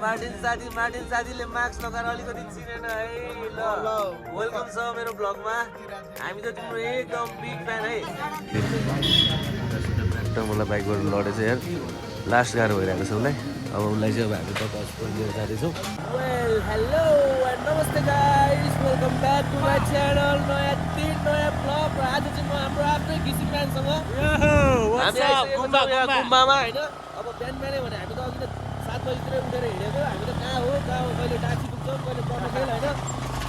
Martin साथीले mask लगाएर अलिकति चिनेन है ल वेलकम छ मेरो ब्लगमा हामी त तिम्रो एकदम बिग फ्यान है मलाई बाइकबाट लडेछ यार लास्ट गाह्रो भइरहेको छ उसलाई अब उसलाई चाहिँ अब हामी त हस्पिटल लिएर जाँदैछौँ वेल हेलो एन्ड नमस्ते guys welcome back to my channel नयाँ ब्लग र आज चाहिँ म हाम्रो आफ्नै घिसिङ फ्यानसँग गुम्बामा होइन अब बिहान बिहानै भने हामी त अघि त 7 बजीतिर उठेर हिँडेको हामी त कहाँ हो कहिले टाक्सी पुग्छौँ कहिले बटखेल होइन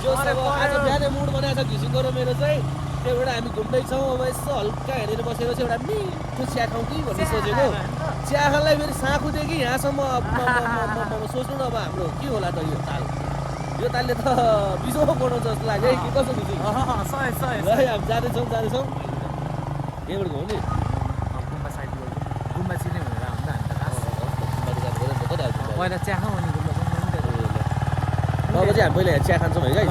जो अब आज बिहानै मुड बनाएको छ घिसिङको र मेरो चाहिँ त्यहाँबाट हामी घुम्दैछौँ अब यसो हल्का हेरेर बसेपछि एउटा मिठो चिया खाउँ कि भन्ने सोचेको चिया खानलाई फेरि साँखुदेखि यहाँसम्म सोच्नु न अब हाम्रो के होला त यो तालले त बिजो बनाउँछ जस्तो लाग्यो है कि कसो घिसिङ है हामी जाँदैछौँ यहाँबाट घुम्नु नि गुम्बा चिने भनेर हुन्छ पहिला चिया खाउँ अनि गुम्बा अब चाहिँ हामी पहिला चिया खान्छौँ है गाइस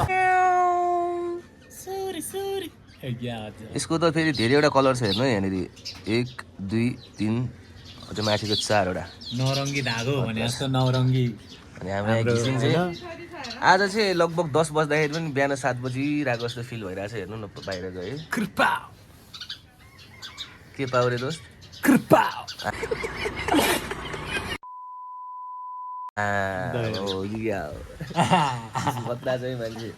यसको त फेरि धेरैवटा कलर छ हेर्नु है यहाँनिर 1 2 3 अझ माथिको 4 वटा नौरङ्गी धागो भने जस्तो नौरङ्गी अनि हाम्रो घिसिङ चाहिँ आज चाहिँ लगभग 10 बज्दाखेरि पनि बिहान 7 बजिरहेको जस्तो फिल भइरहेको छ हेर्नु न बाहिर गए कृपा के पाउरे दोस्त कृपा बत्ला चाहिँ मान्छे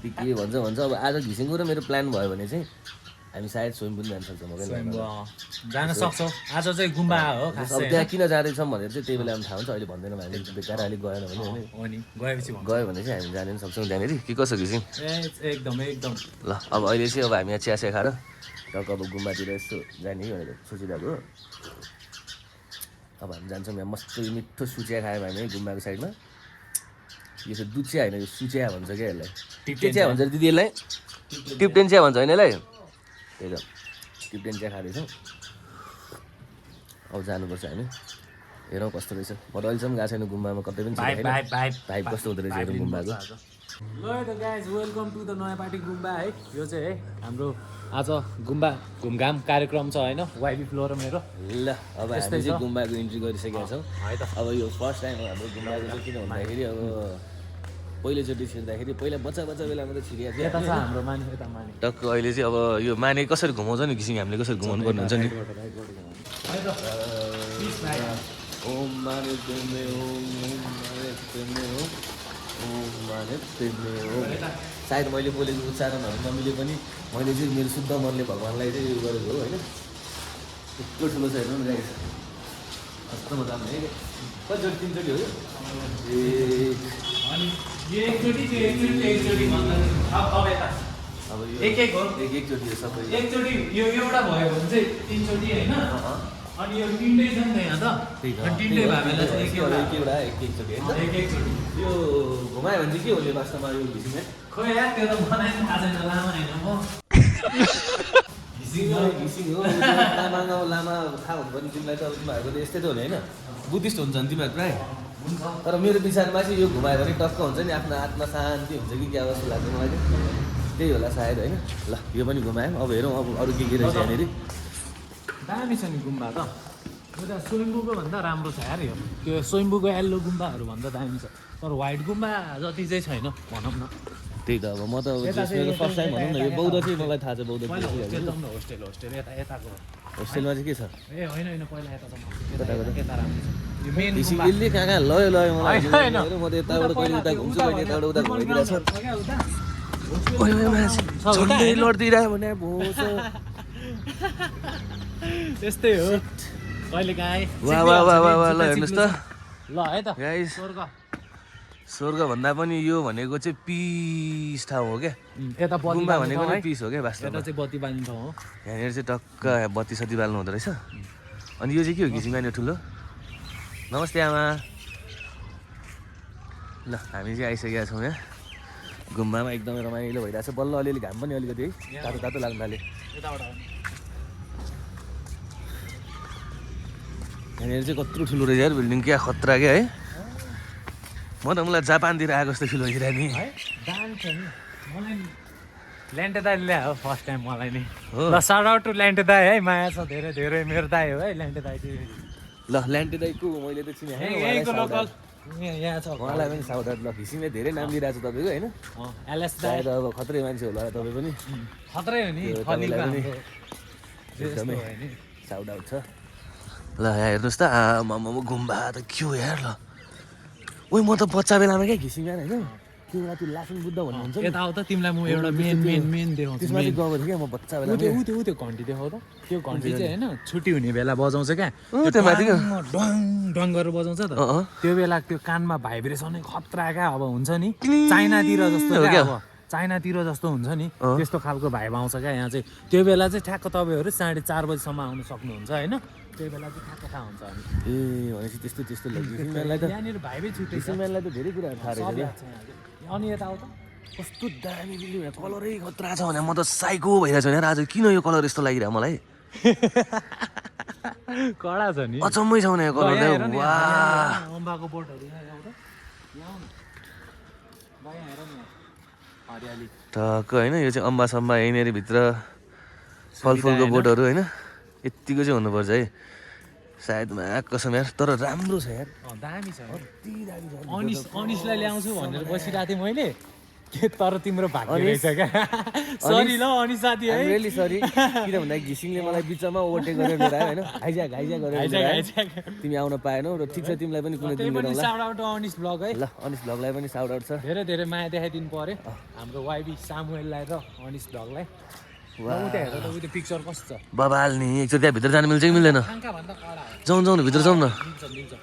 के भन्छ अब आज घिसिङको र मेरो प्लान भयो भने चाहिँ हामी सायद स्वयं पनि जान सक्छौँ जान सक्छौँ आज चाहिँ गुम्बा हो अब त्यहाँ किन जाँदैछौँ भनेर चाहिँ त्यही बेला थाहा हुन्छ अहिले भन्दैनौँ हामीले बेकार अलिक गएन भने गयो भने चाहिँ हामी जान सक्छौँ त्यहाँनिर के कसो घिसिङ एकदम ल अब अहिले चाहिँ अब हामी यहाँ चिया खाएर टक्क अब गुम्बातिर यस्तो जाने भनेर सोचिरहेको अब हामी जान्छौँ यहाँ मस्तो मिठो सुचिया खायौँ हामी गुम्बाको साइडमा यो चाहिँ दुध चिया होइन यो सुचिया भन्छ क्या यसलाई के चिया भन्छ दिदी यसलाई टिप्टेन चिया भन्छ होइन यसलाई त्यही त टिप्टेन चिया खाँदैछौँ अब जानुपर्छ हामी हेरौँ कस्तो रहेछ म त अहिलेसम्म गएको छैन गुम्बामा कतै पनि भाइब कस्तो हुँदो रहेछ हेरौँ गुम्बाको ल त गाइज वेलकम टु द नयाँ पार्टी गुम्बा है यो चाहिँ है हाम्रो आज गुम्बा घुमघाम कार्यक्रम छ होइन वाइबी फ्लो र मेरो ल अब हामी चाहिँ गुम्बाको इन्ट्री गरिसकेका छौँ है त अब यो फर्स्ट टाइम हो हाम्रो गुम्बाको चाहिँ किन भन्दाखेरि अब पहिलोचोटि छिर्दाखेरि पहिला बच्चा बेलामा त छिरिएको थियो यता छ हाम्रो माने यता माने टक्क अहिले चाहिँ अब यो माने कसरी घुमाउँछ नि घिसिङ हामीले कसरी घुमाउनु पर्ने हुन्छ नि ओम माने प्रेमे ओम माने प्रेमे ओम माने प्रेमे ओम सायद मैले बोलेको उच्चारणहरू नमिले पनि मैले चाहिँ मेरो शुद्ध मनले भगवान्लाई चाहिँ उयो गरेको हो होइन यत्रो ठुलो छ हेर्नु नि कस्तो मजा आउने है कतिचोटि 3 चोटि हो अब एक चोटि हो सबै एकचोटि यो एउटा भयो भने चाहिँ 3 चोटि होइन अनि यो तिनटै छ नि त यहाँ त तिनटै भावेला चाहिँ एक चोटि यो घुमायो भने चाहिँ के हो वास्तवमा यो घिसिङ खोइ यार त्यो त मलाई थाहा छैन लामा होइन म घिसिङ हो लामा थाहा हुन्छ भने तिमीलाई त अब तिमीहरूको त यस्तै त हो नि होइन बुद्धिस्ट हुन्छ नि तिमीहरू प्रायः तर मेरो विचारमा चाहिँ यो घुमायो भने टक्क हुन्छ नि आफ्नो आत्मा शान्ति हुन्छ कि क्या जस्तो लाग्छ मलाई त्यही होला सायद होइन ल यो पनि घुमायौँ अब हेरौँ अब अरू के रहेछ यहाँनिर दामी छ नि गुम्बा त एउटा स्वयम्भूको भन्दा राम्रो छ यार यो त्यो स्वयम्भूको येल्लो गुम्बाहरू भन्दा दामी छ तर व्हाइट गुम्बा जति चाहिँ छैन भनौँ न त्यही त अब म त फर्स्ट टाइम भनौँ न यो बौद्ध चाहिँ मलाई थाहा छ बौद्ध होस्टेल यताको होस्टेलमा चाहिँ के छ ए होइन पहिला यता राम्रो छ यो मेन यसले कहाँ लयो मलाई म त यताबाट कहिले उता घुम्छु कहिले यताबाट उता घुमाइदिरहेको छ लडिदिइरह्यो भने भोस त्यस्तै हो कहिले काहीँ वाह ल हेर्नुहोस् त ल है त गाइस स्वर्ग भन्दा पनि यो भनेको चाहिँ पिस ठाउँ हो क्या यता गुम्बा भनेको नै पिस हो क्या वास्तवमा चाहिँ बत्ती बाल्ने ठाउँ हो यहाँनिर चाहिँ टक्क बत्ती सत्ती बाल्नु हुँदो रहेछ अनि यो चाहिँ के हो घिसिङमा यो ठुलो नमस्ते आमा ल हामी चाहिँ आइसकेका छौँ यहाँ गुम्बामा एकदमै रमाइलो भइरहेको छ बल्ल अलिअलि घाम पनि अलिकति है तातो लाग्नु थाल्यो यहाँनिर चाहिँ कत्रो ठुलो रहेछ यार बिल्डिङ क्या खतरा क्या है म त मलाई जापानतिर आएको जस्तो फिल भइरहेको नि ल्यान्टे दाई ल्यायो फर्स्ट टाइम मलाई नि ल साउट आउट टु ल्यान्टे दाई है माया छ धेरै धेरै मेरो दाई हो है ल्यान्टे दाई ल ल्यान्टे दाईको मैले त चिने यहाँ छ उहाँलाई पनि साउट आउट ल घिसिङले धेरै नाम दिइरहेको छ तपाईँको होइन एलएस सायद अब खत्रै मान्छे होला तपाईँ पनि खतरै हो नि त्यो खलीको तपाईँलाई हाम्रो एकदमै यस्तो भयो नि साउट आउट छ ल यहाँ हेर्नुहोस् त आमामा गुम्बा त के हो यार ल ओइ म त बच्चा बेलामा क्या घिसिङ जान होइन त्यो बेला त्यो लाफिङ बुद्ध भन्ने हुन्छ नि यता आऊ त तिमीलाई म एउटा मेन देखाउँछु त्यसमा चाहिँ गएको थियो क्या म बच्चा बेलामा त्यो घन्टी देखाउ त त्यो घन्टी चाहिँ होइन छुट्टी हुने बेला बजाउँछ क्या त्यो माथि क्या डङ डङ गरेर बजाउँछ त त्यो बेला त्यो कानमा भाइब्रेसनै खतरा क्या अब हुन्छ नि चाइनातिर जस्तो क्या अब चाइनातिर जस्तो हुन्छ नि त्यस्तो खालको भाइब आउँछ क्या यहाँ चाहिँ त्यो बेला चाहिँ ठ्याक्क तपाईँहरू 4:30 बजीसम्म आउनु सक्नुहुन्छ होइन त्यो बेला चाहिँ ठ्याक्क थाहा हुन्छ हामी ए भनेपछि त्यस्तो त्यस्तो लाग्यो घिसिङलाई त यहाँनिर भाइबै छुट्टै छ घिसिङलाई त धेरै कुराहरू थाहा रहेछ क्या अनि यता आऊ त कस्तो दामी बिल्डिङ कलरै खतरा छ भने म त साइको भइरहेको छु यार आज किन यो कलर यस्तो लागिरहेको मलाई कडा छ नि अचम्मै छ भने यो कलर वाह अम्बाको बोटहरू यहाँ आऊ त यहाँ आऊ न यहाँ हेर न हरियाली टक्क होइन यो चाहिँ अम्बासम्बा यहीँनिर भित्र फलफुलको बोटहरू होइन यत्तिको चाहिँ हुनुपर्छ है सायद कसम यार तर राम्रो छ यार दामी छ कति दामी छ अनिसलाई ल्याउँछु भनेर बसिरहेको थिएँ मैले के तर तिम्रो भाग्य रहेछ क्या सरी ल अनिस साथी है रियली सरी किन भन्दा घिसिङले मलाई बिचमा ओभरटेक गरेर लिएर आयो होइन घाइजा गरेर लिएर आयो। तिमी आउन पाएनौ र ठिक छ तिमीलाई पनि कुनै दिन पनि साउट आउट अनिस ब्लग है ल अनिस भ्लगलाई पनि साउट आउट छ धेरै धेरै माया देखाइदिनु पर्यो हाम्रो वाइबी सामुएललाई र अनिस ब्लगलाई उता हेर त उयो पिक्चर कस्तो छ बबाल नि एकचोटि त्यहाँभित्र जानु मिल्छ कि मिल्दैन आँखा भन्दा कडा हो जाउँ न भित्र जाउँ न मिल्छ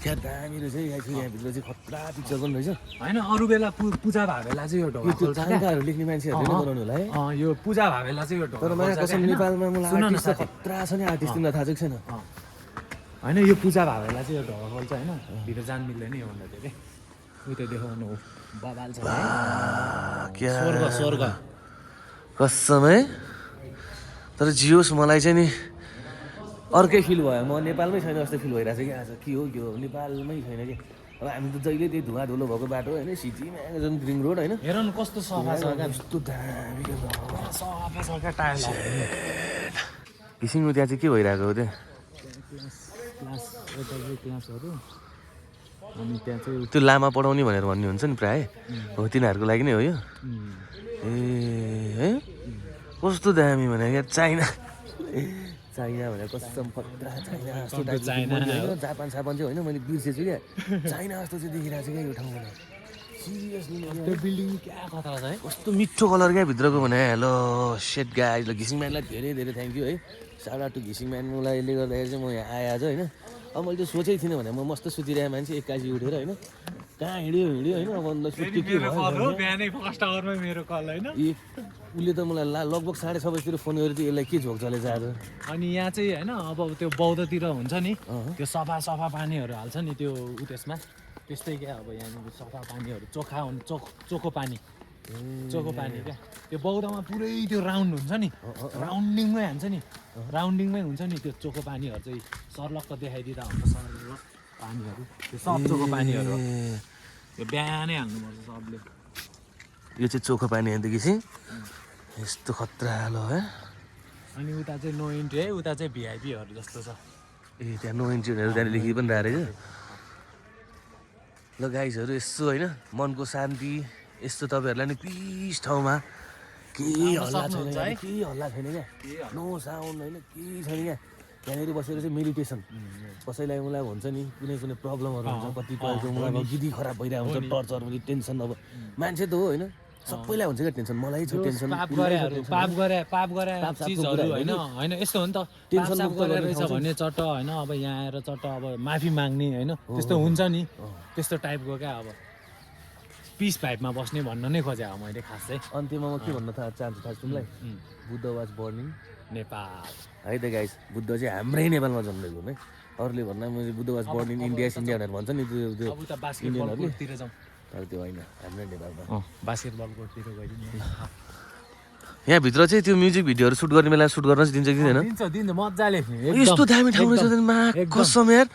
त्यहाँ दामी रहेछ यहाँभित्र चाहिँ खतरा पिक्चर पनि रहेछ होइन अरू बेला पूजा भावेला चाहिँ यो ढोका त्यो खोल्छ क्या ताङ्काहरू लेख्ने मान्छेहरूले नै बनाउनु होला है यो पूजा भावेला चाहिँ यो ढोका तर मलाई खोल्छ कसम क्या, नेपालमा मलाई सुन न आर्टिस्ट साथी। खतरा छ नि आर्टिस्ट तिमीलाई थाहा छ कि छैन होइन यो पूजा भावेला चाहिँ यो ढोका खोल्छ होइन भित्र जानु मिल्दैन योभन्दा धेरै उयो त देखाउनु हो बबाल छ क्या स्वर्ग कसम है तर जियोस् मलाई चाहिँ नि अर्कै फिल भयो म नेपालमै छैन जस्तो फिल भइरहेको छ कि आज के हो यो नेपालमै छैन कि अब हामी त जहिले त्यही धुवा धुलो भएको बाटो होइन सिटीमा जुन रिङ रोड होइन हेर न कस्तो सफा छ क्या यस्तो दामी के सफा छ क्या टायर घिसिङको त्यहाँ चाहिँ के भइरहेको हो त्यहाँ क्लास यता चाहिँ क्लासहरू अनि त्यहाँ चाहिँ त्यो लामा पढाउने भनेर भन्ने हुन्छ नि प्रायः हो तिनीहरूको लागि नै हो यो ए है कस्तो दामी भने क्या चाइना भनेर कसम खतरा चाइना जस्तो टाइपको जापान सापान चाहिँ होइन मैले बिर्सेछु क्या चाइना जस्तो चाहिँ देखिरहेको छ क्या यो ठाउँमा सिरियसली त्यो बिल्डिङ क्या खतरा छ है कस्तो मिठो कलर क्या भित्रको भने हेलो सेट गाइज ल घिसिङ म्यानलाई धेरै धेरै थ्याङ्क यू है साउट आउट टु घिसिङ म्यानलाईले गर्दाखेरि चाहिँ म यहाँ आएँ आज होइन अब मैले त्यो सोचेको थिइनँ भने म मस्त सुतिरहेको मान्छे एक्कासी उठेर होइन कहाँ हिँड्यो होइन अब अन्त सुत्यो के भयो बिहानै फर्स्ट आवरमा मेरो कल होइन उसले त मलाई लगभग 6:30 बजीतिर फोन गरेर चाहिँ यसलाई के झोक चलेछ आज अनि यहाँ चाहिँ होइन अब त्यो बौद्धतिर हुन्छ नि त्यो सफा पानीहरू हाल्छ नि त्यो उ त्यसमा त्यस्तै क्या अब यहाँनिर सफा पानीहरू चोखो पानी क्या त्यो बौद्धमा पुरै त्यो राउन्ड हुन्छ नि राउन्डिङमै हान्छ नि राउन्डिङमै हुन्छ नि त्यो चोखो पानीहरू चाहिँ सर्लक्क देखाइदिँदा हुन्छ सर्लक्क पानीहरू त्यो सब चोखो पानीहरू त्यो बिहानै हाल्नुपर्छ सबले यो चाहिँ चोखो पानी होइन घिसिङ यस्तो खतरा लो है अनि उता चाहिँ नो इन्ट्री है उता चाहिँ भिआइपीहरू जस्तो छ ए त्यहाँ नो इन्ट्रीहरू त्यहाँ लेखि पनि रहेछ ल गाइजहरू यसो होइन मनको शान्ति यस्तो तपाईँहरूलाई नि पिस ठाउँमा केही हल्ला छैन क्या नो साउन्ड होइन केही छैन क्या त्यहाँनिर बसेर चाहिँ मेडिटेसन कसैलाई मलाई हुन्छ नि कुनै प्रब्लमहरू हुन्छ कतिपयको मलाई अब गिदी खराब भइरहेको हुन्छ टर्चर पनि टेन्सन अब मान्छे त हो होइन सबैलाई हुन्छ क्या टेन्सन मलाई छ टेन्सन पाप गरे चिजहरू होइन यस्तो हो नि त टेन्सन रहेछ भने चट्ट होइन अब यहाँ आएर चट्ट अब माफी माग्ने होइन त्यस्तो हुन्छ नि त्यस्तो टाइपको क्या अब पिस भाइबमा बस्ने भन्न नै खोजेँ अब मैले खास चाहिँ अन्त्यमा म के भन्न चाहन्छु थाहा तिमीलाई बुद्ध वाज बर्निङ नेपाल है त गाइस बुद्ध चाहिँ हाम्रै नेपालमा जन्मेको है अरूले भन्दा मैले बुद्ध वाज बर्निङ इन्डिया भनेर भन्छ नि त्यो बास्केटबलतिर जाउँ तर त्यो होइन हाम्रै नेपालमा बास्केटबल कोर्टतिर गइदिनु यहाँभित्र चाहिँ त्यो म्युजिक भिडियोहरू सुट गर्ने बेला सुट गर्न चाहिँ दिन्छ कि दिँदैन दिन्छ मजाले यस्तो दामी ठाउँ रहेछ कसम यार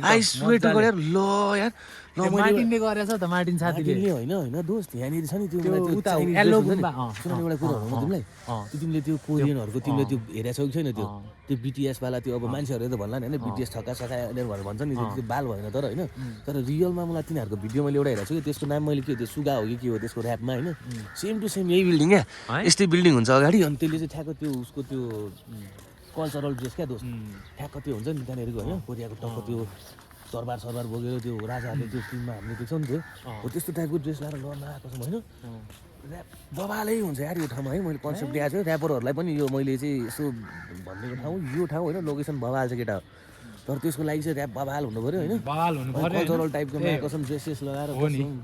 आई स्वेयर टु गड यार ल यार मार्टिनले गरेछ त मार्टिन साथीले होइन दोस्त यहाँनिर छ नि त्यो त्यो मलाई उता Chinese yellow dress हुन्छ नि। गुम्बा, सुन न एउटा कुरा भनौँ तिमीलाई त्यो तिमीले त्यो कोरियनहरूको तिमीले त्यो हेरेको छौ कि छैन त्यो BTS वाला त्यो अब मान्छेहरूले त भन्ला नि होइन BTS छक्का छक्का भनेर भन्छ नि त्यो बाल भएन तर होइन तर रियलमा मलाई तिनीहरूको भिडियो मैले एउटा हेरेको छु कि त्यसको नाम मैले के हो त्यो सुगा हो कि के हो त्यसको ऱ्यापमा होइन सेम टु सेम यही बिल्डिङ क्या यस्तै बिल्डिङ हुन्छ अगाडि अनि त्यसले चाहिँ ठ्याक्क त्यो उसको त्यो कल्चरल ड्रेस क्या दोस्त ठ्याक्क त्यो हुन्छ नि त्यहाँनिरको होइन कोरियाको टक्क त्यो तरबार सरबार बोकेर त्यो राजाहरूले त्यो फिल्ममा हामीले देख्छौँ नि त्यो हो त्यस्तो टाइपको ड्रेस लगाएर लड्न आएको छ होइन ऱ्याप बबालै हुन्छ यार यो ठाउँमा है मैले कन्सेप्ट दिएको छु ऱ्यापरहरूलाई पनि यो मैले चाहिँ यसो भनिदिएको ठाउँ यो ठाउँ होइन लोकेसन बबाल छ केटा तर त्यसको लागि चाहिँ ऱ्याप बबाल हुनु पऱ्यो होइन बवाल हुनु पर्यो कल्चरल टाइपको कसम ड्रेसेस लगाएर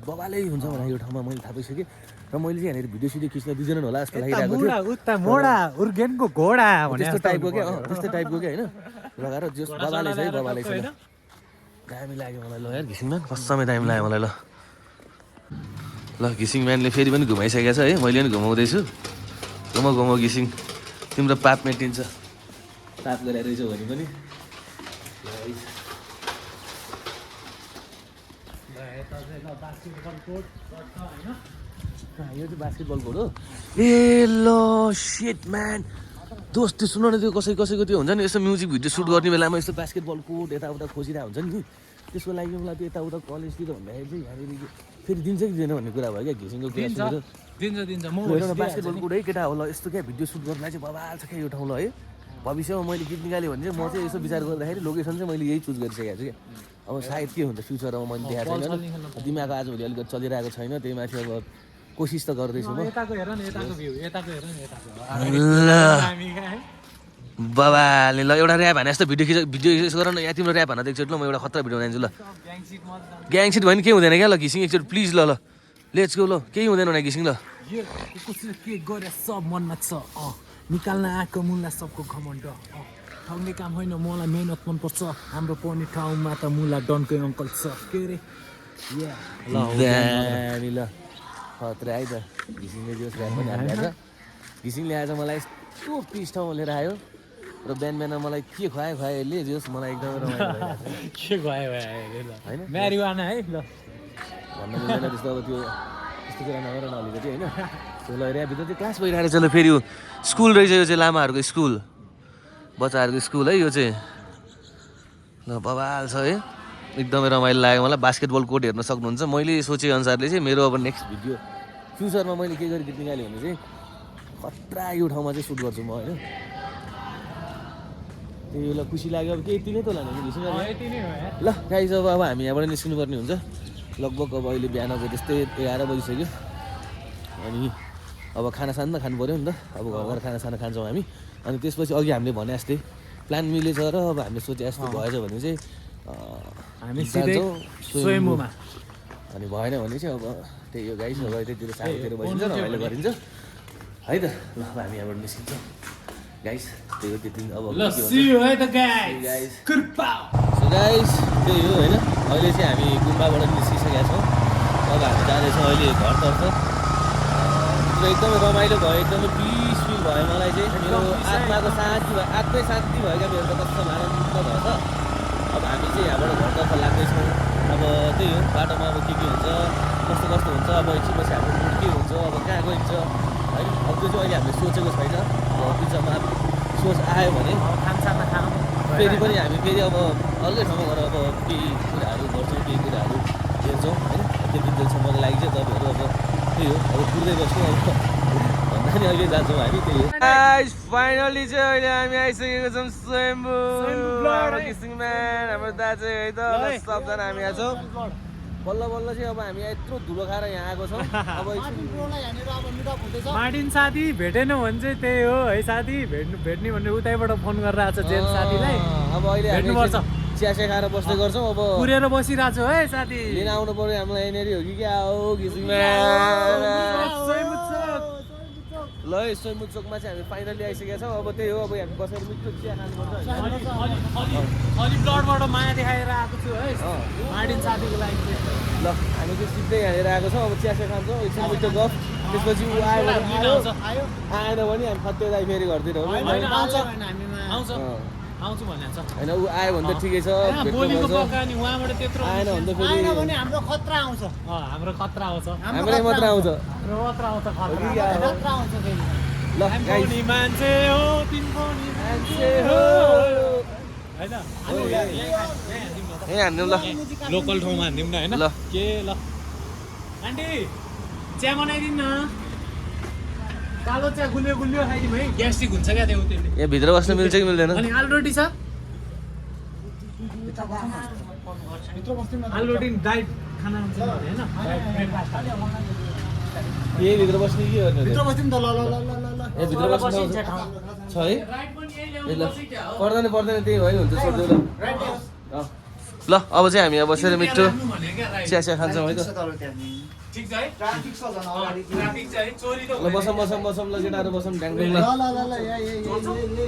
बबालै हुन्छ मलाई यो ठाउँमा मैले थाहा पाइसकेँ र मैले चाहिँ यहाँनिर भिडियो सिडियो खिच्न दिँदैन होला जस्तो लागिरहेको थियो उता मोडा उर्गेनको घोडा भने त्यस्तो टाइपको क्या त्यस्तो टाइपको क्या होइन लगाएर जस बबालै छ है बबालै छ दामी लाग्यो मलाई ल यार घिसिङ म्यान कसमै दामी लाग्यो मलाई ल घिसिङ म्यानले फेरि पनि घुमाइसकेको छ है मैले पनि घुमाउँदैछु घुमाउ घिसिङ तिम्रो पाप मेटिन्छ पाप गरेर रहेछौ भने पनि यो चाहिँ बास्केटबल कोर्ट हो ए ल शिट म्यान दोस्त त्यो सुन न त्यो कसैको त्यो हुन्छ नि यस्तो म्युजिक भिडियो सुट गर्ने बेलामा यस्तो बास्केटबल कोर्ट यताउता खोजिरहेको हुन्छ नि त्यसको लागि मलाई त्यो यताउता कलेजतिर भन्दाखेरि चाहिँ यहाँनिर फेरि दिन्छ कि दिँदैन भन्ने कुरा भयो क्या घिसिङको कुरा दिन्छ म बास्केटबल कोर्ट है केटा हो ल यस्तो क्या भिडियो सुट गर्नलाई चाहिँ बबाल छ क्या यो ठाउँ ल है भविष्यमा मैले गीत निकालेँ भने चाहिँ म चाहिँ यसो विचार गर्दाखेरि लोकेसन चाहिँ मैले यही चुज गरिसकेको छु क्या अब सायद के हुन्छ फ्युचरमा मैले देखाएको छैन दिमाग आजभोलि अलिकति चलिरहेको छैन त्यही माथि अब कोसिस त गर्दैछु म बाबाले ल एउटा ऱ्याप हाने यस्तो भिडियो गर न यहाँ तिम्रो ऱ्याप हान एकचोटि ल म एउटा खतरा भिडियो बनाइदिन्छु ल ग्याङसिट भयो नि केही हुँदैन क्या ल घिसिङ एकचोटि प्लिज ल लेट्स गो ल केही हुँदैन भने घिसिङ ल के गरे सब मनमा छ निकाल्न आएको मुला सबको घमण्ड ठग्ने काम होइन मलाई मेहनत मनपर्छ हाम्रो पनि ठाउँमा त मुला डनकै अङ्कल छ के अरे दामी ल खतरा है त घिसिङले जो ऱ्याप पनि हालिरहेको छ घिसिङले आज मलाई यस्तो पिस ठाउँमा लिएर आयो र बिहान मलाई के खुवायो यसले जोस् मलाई एकदमै रमाइलो के भयो होइन म्यारिवाना है ल भन्न मिल्दैन त्यस्तो अब त्यो त्यस्तो कुरा नगर न अलिकति होइन त्यो ल ऱ्यापभित्र चाहिँ क्लास भइरहेको छ ल फेरि यो स्कुल रहेछ यो चाहिँ लामाहरूको स्कुल बच्चाहरूको स्कुल है यो चाहिँ ल बबाल छ है एकदमै रमाइलो लाग्यो मलाई बास्केटबल कोर्ट हेर्न सक्नुहुन्छ मैले सोचेअनुसारले चाहिँ मेरो अब नेक्स्ट भिडियो फ्युचरमा मैले के गरी गीत निकालेँ भने चाहिँ खतरा यो ठाउँमा चाहिँ सुट गर्छु म होइन त्यही ल खुसी लाग्यो अब के यति नै त होला ल गाइस अब हामी यहाँबाट निस्किनु पर्ने हुन्छ लगभग अब अहिले बिहानको त्यस्तै 11 बजिसक्यो अनि अब खानासाना खानु पऱ्यो नि त अब घर गएर खानासाना खान्छौँ हामी अनि त्यसपछि अघि हामीले भने जस्तै प्लान मिलेछ र अब हामीले सोचे जस्तो भएछ भने चाहिँ हामी सिधै स्वयम्भूमा अनि भएन भने चाहिँ अब त्यही हो गाइस अब त्यतिर साथीतिर बसिन्छ रमाइलो गरिन्छ है त ल अब हामी यहाँबाट निस्किन्छौँ गाइस त्यही हो त्यति अब गाइस सो गाइस त्यही हो होइन अहिले चाहिँ हामी गुम्बाबाट निस्किसकेका छौँ अब हामी जाँदैछौँ अहिले घरतर्फ र एकदमै रमाइलो भयो एकदमै पिस फिल भयो मलाई चाहिँ मेरो आत्माको शान्ति भयो आत्मै शान्ति भयो क्या मेरो त कस्तो आनन्द भएछ अब हामी चाहिँ यहाँबाट घरतर्फ लाग्दैछौँ अब त्यही हो बाटोमा अब के हुन्छ कस्तो हुन्छ अब एकछिनपछि हाम्रो मुड के हुन्छ अब कहाँ गइन्छ है अब त्यो चाहिँ अहिले हामीले सोचेको छैन अब बिचमा सोच आयो भने खानसाना खाऊँ फेरि पनि हामी फेरि अब अर्कै ठाउँमा गएर अब केही कुराहरू गर्छौँ केही कुराहरू हेर्छौँ होइन त्यति दिनसम्मको लागि चाहिँ तपाईँहरू अब त्यही हो अब कुर्दै बस्नु अब भन्दा नि अहिले जान्छौँ हामी त्यही हो फाइनली चाहिँ अहिले हामी आइसकेको छौँ स्वयम्भू हाम्रो दाजु है त सबजना हामी आएको छौँ बल्ल चाहिँ अब हामी यत्रो धुलो खाएर यहाँ आएको छौँ अब मार्टिन साथी भेटेन भने चाहिँ त्यही हो है साथी भेट्ने भनेर उतैबाट फोन गरेर आएको छ जेल साथीलाई अब अहिले भेट्नुपर्छ चिया खाएर बस्दै गर्छौँ अब कुरेर बसिरहेको छु है साथी लिन आउनु पर्यो हामीलाई यहाँनिर हो कि क्या हो घिसिङमा ल स्वयम्भू चोकमा चाहिँ हामी फाइनली आइसकेका छौँ अब त्यही हो अब हामी बसेर मिठो चिया खानुपर्छ अलि ब्लडबाट माया देखाएर आएको छु है मार्टिन साथीको लागि ल हामी चाहिँ सिधै यहाँनिर आएको छौँ अब चिया खान्छौँ एकछिन मिठो गफ त्यसपछि ऊ आयो भने आएन भने हामी फत्ते दाइ फेरि घरतिर हो आउँछु भनेको छ होइन ऊ आयो भने त ठिकै छ बोलीको पक्का नि उहाँबाट त्यत्रो आएन भने त फेरि आएन भने हाम्रो खतरा आउँछ हाम्रो खतरा आउँछ हामीलाई मात्र आउँछ हाम्रो मात्र आउँछ खतरा खतरा आउँछ फेरि ल गाइस नि मान्छे हो तिम्रो नि मान्छे हो होइन ए हान्दिउँ ल लोकल ठाउँमा हान्दिउँ न होइन ल। के ल आन्टी चिया बनाइदिनु न कालो चिया गुलियो गुलियो खाइदिउँ है ग्यास्ट्रिक हुन्छ क्या त्यो त्यसले यहाँ भित्र बस्न मिल्छ कि मिल्दैन अनि आलु रोटी छ आलु रोटी डाइट खाना हुन्छ होइन ब्रेकफास्ट यही भित्र बस्ने के गर्ने भित्र बस्यौँ त ल ल ल ल ल ल ए भित्र बस्न छ है ए ल पर्दैन त्यही भयो हुन्छ छोड्देऊ ल अँ। ल अब चाहिँ हामी यहाँ बसेर मिठो चिया चिया खान्छौँ है त ठिक छ है ट्राफिक छ झन् अगाडि ट्राफिक चाहिँ है चोरी त ल बसौँ ल केटाहरू बसौँ ढ्याङढुङ ल ल ल ल यहाँ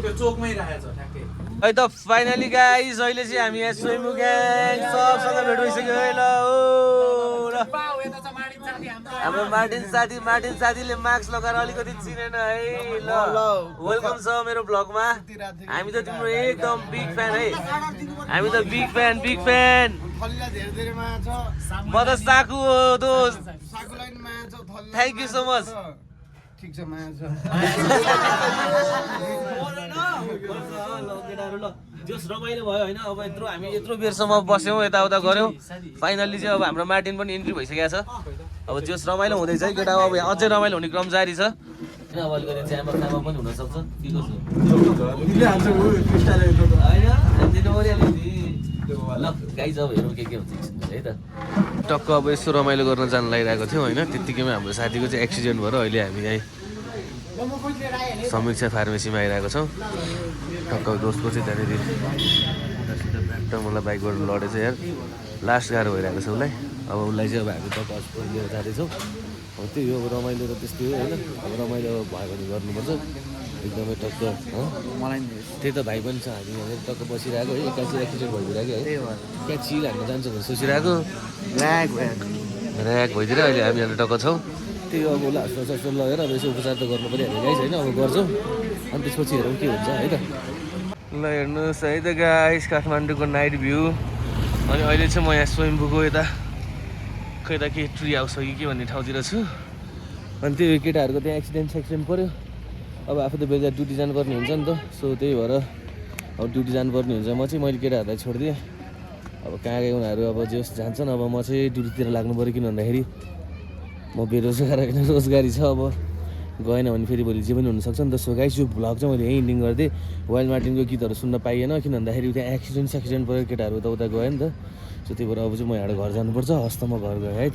त्यो चोकमै राखेको छ ठ्याक्कै है त फाइनली गाइस अहिले चाहिँ हामी यहाँ स्विमिङ ग्याङ सबसँग भेट भइसक्यो है ल ओ ल हाम्रो मार्टिन साथीले मास्क लगाएर अलिकति चिनेन है ल वेलकम छ मेरो ब्लगमा हामी त तिम्रो एकदम बिग फ्यान है हामी त बिग फ्यान थलीलाई धेरै धेरै माया छ म त साकु हो दोस्त साकुलाई नि माया छ थली थ्याङ्क यू सो मच ठिक छ माया छ केटाहरू ल जस रमाइलो भयो होइन अब हामी यत्रो बेरसम्म बस्यौँ यताउता गऱ्यौँ फाइनल्ली चाहिँ अब हाम्रो मार्टिन पनि इन्ट्री भइसकेको छ अब जस रमाइलो हुँदैछ है केटा अब अझै रमाइलो हुने क्रम जारी छ किन अब अलिकति च्यामा खामा पनि हुनसक्छ के कसो ल गाइज अब हेरौँ के हुन्छ है त टक्क अब यसो रमाइलो गर्न जान लागिरहेको थियौँ होइन त्यत्तिकैमा हाम्रो साथीको चाहिँ एक्सिडेन्ट भएर अहिले हामी यहीँ समीक्षा फार्मेसीमा आइरहेको छौँ टक्क दोस्तको चाहिँ त्यहाँनिर ब्याक्ट मलाई बाइकबाट लडेछ यार लास्ट गाह्रो भइरहेको छ उसलाई अब उसलाई चाहिँ अब हामी टक्क हस्पिटल लिएर जाँदैछौँ अब त्यही हो अब रमाइलो त त्यस्तै हो होइन अब रमाइलो भयो भने गर्नुपर्छ एकदमै टक्क मलाई त्यही त भाइ पनि छ हामी यहाँनिर टक्क बसिरहेको है एक्कासी एक्सिडेन्ट भइदिरहेको है त्यहाँ चिल हान्न जान्छ भनेर सोचिरहेको ऱ्याक भइदिएर अहिले हामी यहाँ टक्क छौँ त्यही अब उसलाई हस्पिटल सस्पिटल लगेर अब यसो उपचार त गर्नु पऱ्यो हामी गाइस होइन अब गर्छौँ अनि त्यसपछि हेरौँ के हुन्छ है त ल हेर्नुहोस् है त गाइस काठमाडौँको नाइट भ्यू अनि अहिले चाहिँ म यहाँ स्वयम्भूको यता खै त के ट्री हाउस हो कि के भन्ने ठाउँतिर छु अनि त्यो केटाहरूको त्यहाँ एक्सिडेन्ट पऱ्यो अब आफू त बेलुका ड्युटी जानुपर्ने हुन्छ नि त सो त्यही भएर अब ड्युटी जानुपर्ने हुन्छ मैले केटाहरूलाई छोडिदिएँ अब कहाँ गए उनीहरू अब जस जान्छन् अब म चाहिँ ड्युटीतिर लाग्नु पऱ्यो किन भन्दाखेरि म बेरोजगार होइन रोजगारी छ अब गएन भने फेरि भोलि जे पनि हुनसक्छ नि त सो गाइस यो भ्लग चाहिँ मैले यहीँ इन्डिङ गरिदिएँ वाइल्ड मार्टिनको गीतहरू सुन्न पाइएन किन भन्दाखेरि त्यहाँ एक्सिडेन्ट पऱ्यो केटाहरू त उता गयो नि त सो त्यही भएर अब चाहिँ म यहाँबाट घर जानुपर्छ हस्त म घर गएँ है त